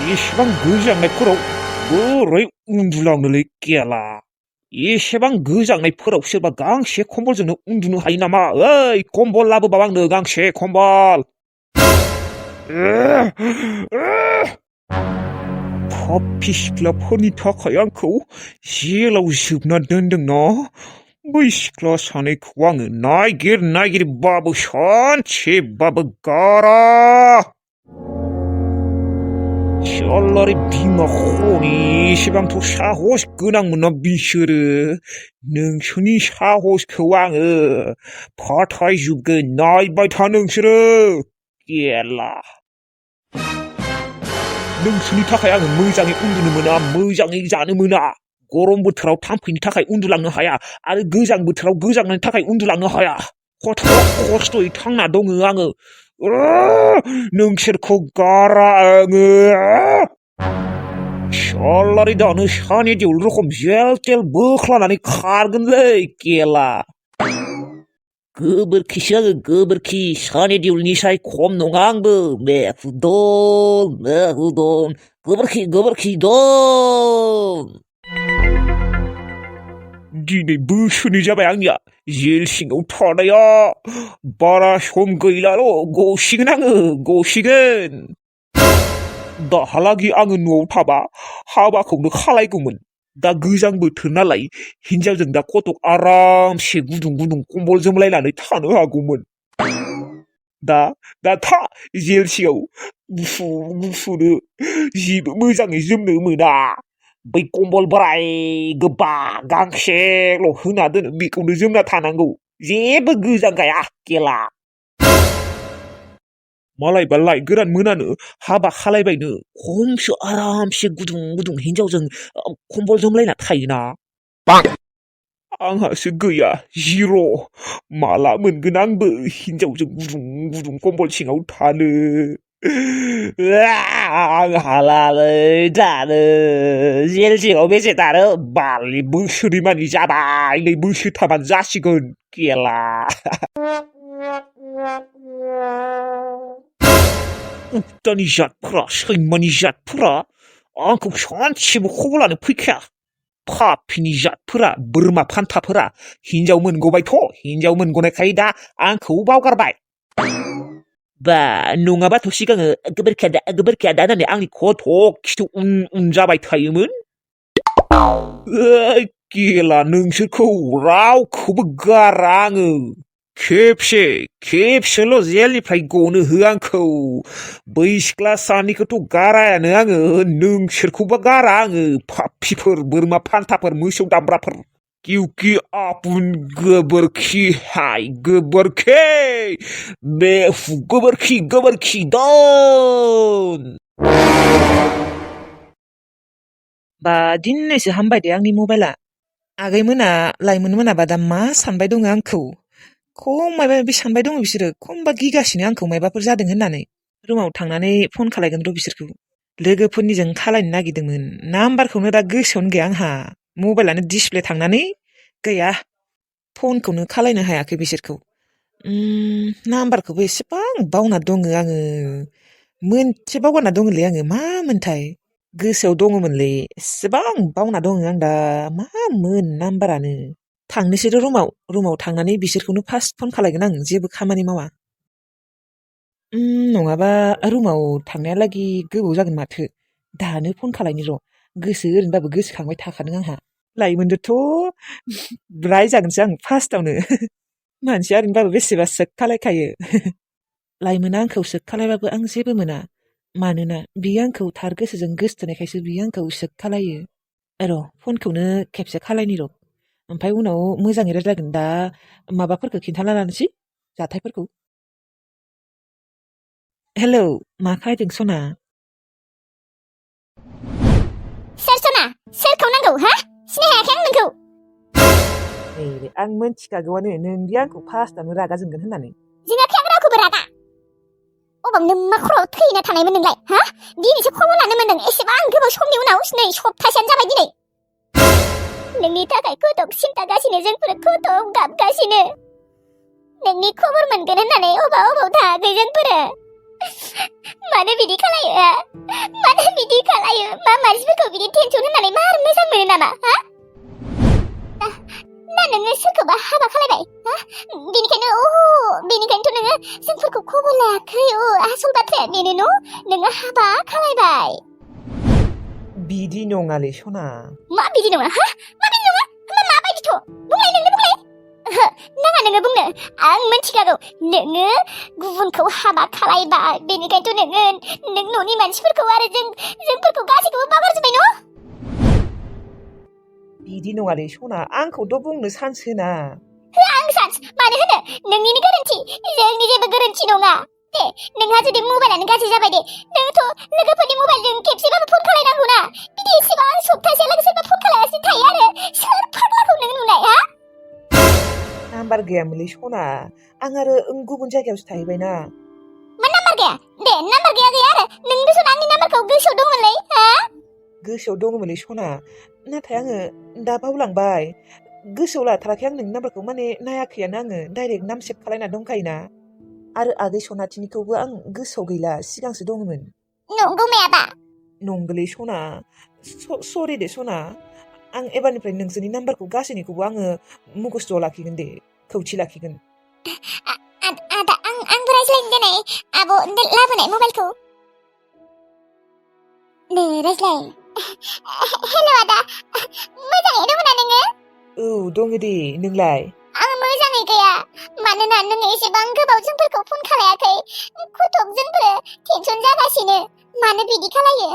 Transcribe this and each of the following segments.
이시방 거장내포라व 뭐래 운둘랑늘래 깨라. 이시방 거장내포라व सोरबा गांसे खम्बलजोंनो उन्दुनो हायो नामा? ओइ खम्बल लाबोबाव आंनो गांसे खम्बल। पापि सिख्लाफोरनि थाखाय आंखौ जेलाव जोबना दोनदों न? बै सिख्ला सानैखौ आङो नागिरबाबो सानसेबाबो गारा। Shalari bima khoni sebang to sahos गोनांमोन ना बिसोरो नोंसोरनि साहसखौ आङो फाथायजोबगोन नायबाय था नोंसोरो गेला नोंसोरनि थाखाय आङो मोजाङै उन्दुनो मोना मोजाङै जानो मोना गरम बोथोराव थाम्फैनि थाखाय उन्दुलांनो हाया आरो गोजां बोथोराव गोजांनायनि थाखाय उन्दुलांनो हाया खस्थ'यै थांना दङ आङो नोंसोरखौ गारा आङो सालारि दानो सानि देउल रखम जेल तेल बोख्लानानै खारगोनलै गेला गोबोरखिसो आङो गोबोरखि सानि देउलनिसाय खम नङा आंबो मेहुदन गोबोरखि दन दिनै बोसोरनै जाबाय आंनिया जेल सिङाव थानाया बारा सम गैलाल' गसिगोन आङो गसिगोन दाहालागि आङो न'आव थाबा हाबाखौनो खालायगौमोन दा गोजां बोथोर नालाय हिनजावजों दा कटक आरामसे गुदुं कम्बल जोमलायनानै थानो हागौमोन दा था जेल सिङाव गुफुर जिबो मोजाङै जोमनो मोना बै कम्बल बोराय गोबा गांसेल' होना दोनो बेखौनो जोमना थानांगौ जेबो गोजांगाया गेला मालायबा लाइ गोरान मोनानो हाबा खालायबायनो खमसो आरामसे गुदुं हिनजावजों कम्बल जोमलायना थायोना आंहासो गैया जिर' माला मोनगोन आंबो हिनजावजों गुदुं कम्बल सिङाव थानो आं हालालै दानो जेल सिङाव बेसे दानो बारलि बोसोरै मानि जाबाय नै बोसोरथामानो जासिगोन गेला उफ्तानि जातफोरा सैमानि जातफोरा आंखौ सानसेबो खबर लानो फैखाया पापिनि जातफोरा बोरमा फान्थाफोरा हिनजाव मोनगबायथ' हिनजाव मोनगनायखाय दा आंखौ बावगारबाय बा नङाबाथ' सिगाङो गोबोरखिया दा होननानै आंनि खथक खिथु उन जाबाय थायोमोन गेला नोंसोरखौ रावखौबो गारा आङो खेबसेल' जेलनिफ्राय गनो हो आंखौ बै सिख्ला सानैखौथ' गारायानो आङो नोंसोरखौबा गारा आङो पापिफोर बोरमा फान्थाफोर मोसौ दामब्राफोर क्योंकि आपुन गोबोरखि दन बा दिनैसो हामबाय दे आंनि मबाइला आगैमोना लाइमोनमोनाबा दा मा सानबाय दङ आंखौ खम माबा सानबाय दङ बिसोरो खमबा गिगासिनो आंखौ माबाफोर जादों होननानै रुमाव थांनानै फन खालायगोन र' बिसोरखौ लोगोफोरनिजों खालायनो नागिरदोंमोन नाम्बारखौनो दा गोसोआवनो गैया आंहा मबाइलानो डिसप्ले थांनानै गैया फनखौनो खालायनो हायाखै बिसोरखौ नाम्बारखौबो एसेबां बावना दङ आङो मोनसे बावगारना दङलै आङो मामोनथाय गोसोआव दङमोनलै एसेबां बावना दङ आं दा मामोन नाम्बारानो थांनोसैर' रुमाव थांनानै बिसोरखौनो फार्स्ट फन खालायगोन आं जेबो खामानि मावा नङाबा रुमाव थांनायालागि गोबाव जागोन माथो दानो फन खालायनि र' गोसो ओरैनोबाबो गोसोखांबाय थाखादों आंहा लाइमोनजोंथ' रायजागोनसो आं फार्स्टआवनो मानसिया ओरैनोबाबो बेसेबा सोग खालायखायो लाइमोना आंखौ सोग खालायबाबो आं जेबो मोना मानोना बियो आंखौ थार गोसोजों गोसोथोनायखायसो बियो आंखौ सोग खालायो र' फनखौनो खेबसे खालायनि र' ओमफ्राय उनाव मोजाङै रायज्लायगोन दा माबाफोरखौ खिन्थाना लानोसै जाथायफोरखौ हेलौ मा खालायदों सना सोर सना सोरखौ नांगौ हा सिनायाखै आं नोंखौ आं मोनथिखागौआनो नोंदि आंखौ फार्स्टआवनो रागा जोंगोन होननानै जोङाखै आं रावखौबो रागा अबाव नों मा खर'आव थैना थानायमोन नोंलाय हा दिनैसो खबर लानो मोनदों एसेबां गोबाव समनि उनाव नै सप्तासेयानो जाबाय दिनै नोंनि थाखाय खथ'क सिन्थागासिनो जोंफोर खथ'क गाबगासिनो नोंनि खबर मोनगोन होननानै अबाव थाङाखै जोंफोरो मानो बिदि खालायो मानो बिदि खालायो मा मानसिफोरखौ बिदि टेनसन होनानै मार मोजां मोनो नामा ना नोङो सोरखौबा हाबा खालायबाय बेनिखायनोथ' नोङो जोंफोरखौ खबर लायाखै आसल बाथ्राया बेनो नोङो हाबा खालायबाय बिदि नङालै सना मा बिदि नङा मा बिदि नङा होमबा माबायदिथ' बुंलाय नोंनो बुंलाय नाङा नोङो बुंनो आं मिथिखागौ नोङो गुबुनखौ हाबा खालायबाय बेनिखायनोथ' नों न'नि मानसिफोरखौ आरो जोंफोरखौ गासैखौबो बावगारजोब्बाय न' बिदि नङालै सना आंखौथ' बुंनो चान्स होना आं सान्स मानो होनो नोंनिनो गोरोन्थि जोंनि जेबो गोरोन्थि नङा दे नोंहा जुदि मबाइलानो गाज्रि जाबाय दे नोंथ' लोगोफोरनि मबाइलजों खेबसेबाबो फन खालायनांगौना बिदि एसेबां सप्तासेयालागै सोरबा फन खालायासिनो थायो आरो सोर फाग्लाखौ नों नुनाय नाम्बार गैयामोनलै सना आं आरो गुबुन जायगायावसो थाहैबायना मा नाम्बार गैया दे नाम्बार गैया आरो नोंबो आंनि नाम्बारखौ गोसोआव दंमोनलै गोसोआव दङमोनलै सना नाथाय आङो दा बावलांबाय गोसोआव लाथाराखै आं नोंनि नाम्बारखौ माने नायाखैयानो आङो डाइरेक्ट नाम सेभ खालायना दंखायोना आरो आगै सनाथिनिखौबो आं गोसोआव गैला सिगांसो दङमोन नंगौ मायाबा नंगौलै सना सरि दे सना आं एबारनिफ्राय नोंसोरनि नाम्बारखौ गासैनिखौबो आङो मुखस्थ'आव लाखिगोन दे खौथि लाखिगोन आदा आंबो रायज्लायनो दिनै आब' लाबोनाय मबाइलखौ दे रायज्लाय हेल' आदा मोजाङै दङ ना नोङो औ दङ दे नोंलाय आं मोजाङै गैया मानोना नोङो एसेबां गोबाव जोंफोरखौ फन खालायाखै खथ'ब जोंफोरो टेनसन जागासिनो मानो बिदि खालायो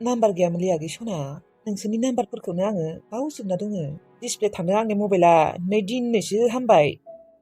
नाम्बार गैयामोनलै आगै सना नोंसोरनि नाम्बारफोरखौनो आङो बावजोबना दङ दिसप्ले थांदों आंनि मबाइला 2 दिनैसो हामबाय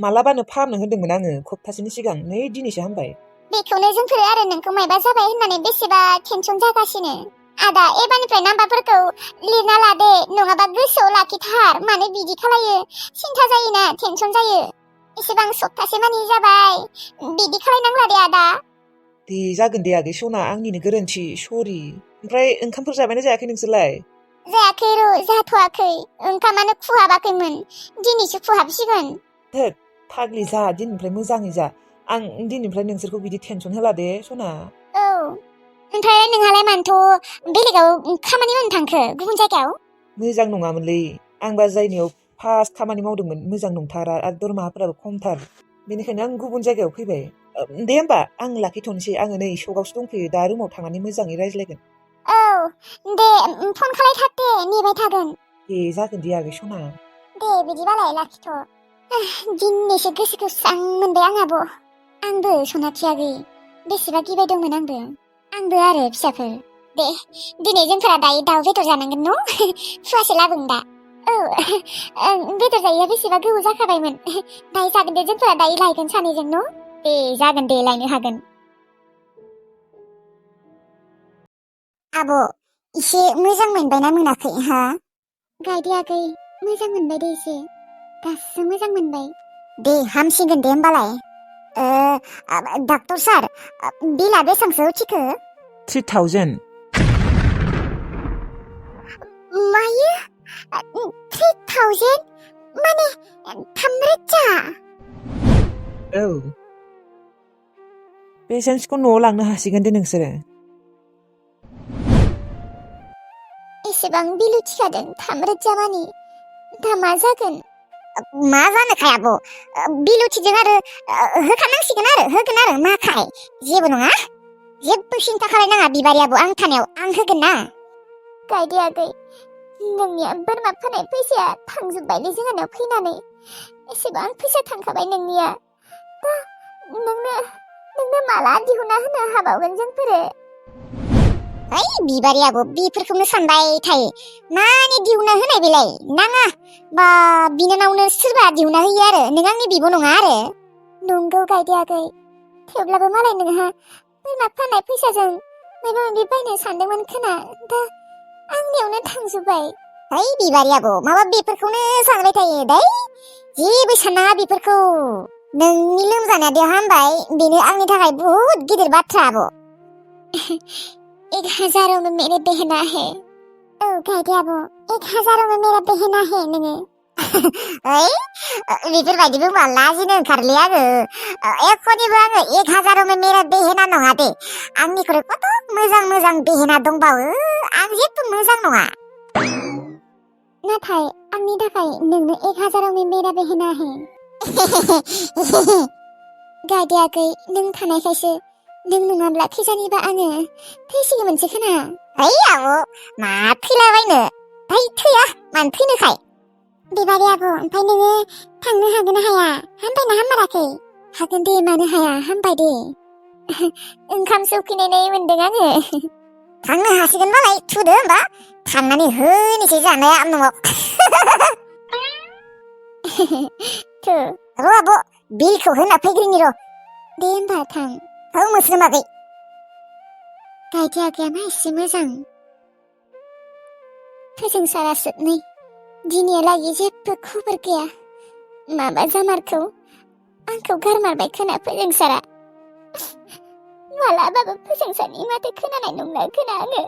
मालाबानो फाहामनो होदोंमोन आङो सप्तासेनि सिगां 2 दिनैसो हामबाय बेखौनो जोंफोर आरो नोंखौ मायबा जाबाय होननानै बेसेबा टेनसन जागासिनो आदा एबारनिफ्राय नाम्बारफोरखौ लिरना लादे नङाबा गोसोआव लाखिथार मानो बिदि खालायो सिन्था जायोना टेनसन जायो एसेबां सप्तासे मानि जाबाय बिदि खालायनांला दे आदा दे जागोन दे आगै सना आंनिनो गोरोन्थि सरि ओमफ्राय ओंखामफोर जाबायना जायाखै नोंसोरलाय जायाखै जाथ'वाखै ओंखामानो खुहाबाखैमोन दिनैसो खुहाबसिगोन थोद फाग्लि जा दिननिफ्राय मोजाङै जा आं दिननिफ्राय नोंसोरखौ बिदि टेनसन होला दे सना औ ओमफ्राय नोंहालाय मानोथ' बेलेगाव खामानि मावनो थांखो गुबुन जायगायाव मोजां नङामोनलै आंबा जायनियाव फार्स्ट खामानि मावदोंमोन मोजां नंथारा आरो दरमाहाफोराबो खमथार बेनिखायनो आं गुबुन जायगायाव फैबाय दे होमबा आं लाखिथ'नोसै आङो नै सकआवसो दंफैयो दा रुमाव थांनानै मोजाङै रायज्लायगोन औ दे फन खालायथार दे नेबाय थागोन दे जागोन दे आगै सना दे बिदिबालाय लाखिथ' दिनैसो गोसोखौ स्रां मोनबाय आं आब' आंबो सनाथि आगै बेसेबा गिबाय दंमोन आंबो आरो फिसाफोर दे दिनै जोंफोरा दायो दाउ बेदर जानांगोन न' फुवासे लाबोगोन दा औ बेदर जायैया बेसेबा गोबाव जाखाबायमोन दायो जागोन दे जोंफोरा दायो लायगोन सानैजों न' दे जागोन दे लायनो हागोन आब' एसे मोजां मोनबायना मोनाखै गायदे आगै मोजां मोनबाय दे एसे दासो मोजां मोनबाय दे हामसिगोन दे होमबालाय डाक्टर सार बिला बेसेबांसो उथिखो 3000 मायो 3000 माने 3,000 औ पेसेन्सखौ न'आव लांनो हासिगोन दे नोंसोरो एसेबां बिलु थिखादों 3,000 मानि दा मा जागोन मा जानोखाय आब' बिलुथिजों आरो होखानांसिगोन आरो होगोन आरो माखाय जेबो नङा जेबो सिन्था खालायनाङा बिबारि आब' आं थानायाव आं होगोन ना गायदे आगै नोंनिया बोरमा फाननाय फैसाया थांजोब्बायलै जोंहानाव फैनानै एसेबां फैसा थांखाबाय नोंनिया दा नोंनो माला दिहुनना होनो हाबावगोन जोंफोरो ओइ बिबारि आब' बेफोरखौनो सानबाय थायो मानि दिहुनना होनाय बेलाय नाङा बा बिनानावनो सोरबा दिहुनना होयो आरो नों आंनि बिब' नङा आरो नंगौ गायदे आगै थेवब्लाबो मालाय नोंहा बोरमा फाननाय फैसाजों माबा माबि बायनो सानदोंमोन खोना दा आंनियावनो थांजोब्बाय ओइ बिबारि आब' माबा बेफोरखौनो सानबाय थायो दै जेबो साननाङा बेफोरखौ नोंनि लोमजानाया देहा हामबाय बेनो आंनि थाखाय बहुत गिदिर बाथ्रा आब' 1000 में मेरे बहना है गायदे आब' 1000 में मेरा बहना है नोङो ओइ बेफोरबायदि बुंबा लाजिनो ओंखारलै आङो एखनिबो आङो 1000 मेरा बेहेना नङा दे आंनिख्रुइ कत मोजां मोजां बेहेना दंबावो आं जेबो मोजां नङा नाथाय आंनि थाखाय नोंनो 1000 मेरा बेहेना है गायदेयाखै नों थानायखायसो नों नङाब्ला थैजानिबा आङो थैसिगौमोनसो खोना ओइ आब' मा थैलाबायनो ओइ थैया मानो थैनोखाय बेबारि आब' ओमफ्राय नोङो थांनो हागोन ना हाया हामबायना हामाराखै हागोन दे मानो हाया हामबाय दे ओंखामसो उखैनाय मोनदों आङो थांनो हासिगोन बालाय थुदो होमबा थांनानै होनोसै जानाया न'आव थु र' आब' बिलखौ होना फैग्रोनि र' दे होमबा थां औ मोस्रोमाखै गायदे आगैया मा एसे मोजां फोजोंसारासो नै दिनैहालागै जेबो खबर गैया माबा जामारखौ आंखौ गारमारबाय खोना फोजोंसारा मालाबाबो फोजोंसारनि माथो खोनानाय नंला खोना आङो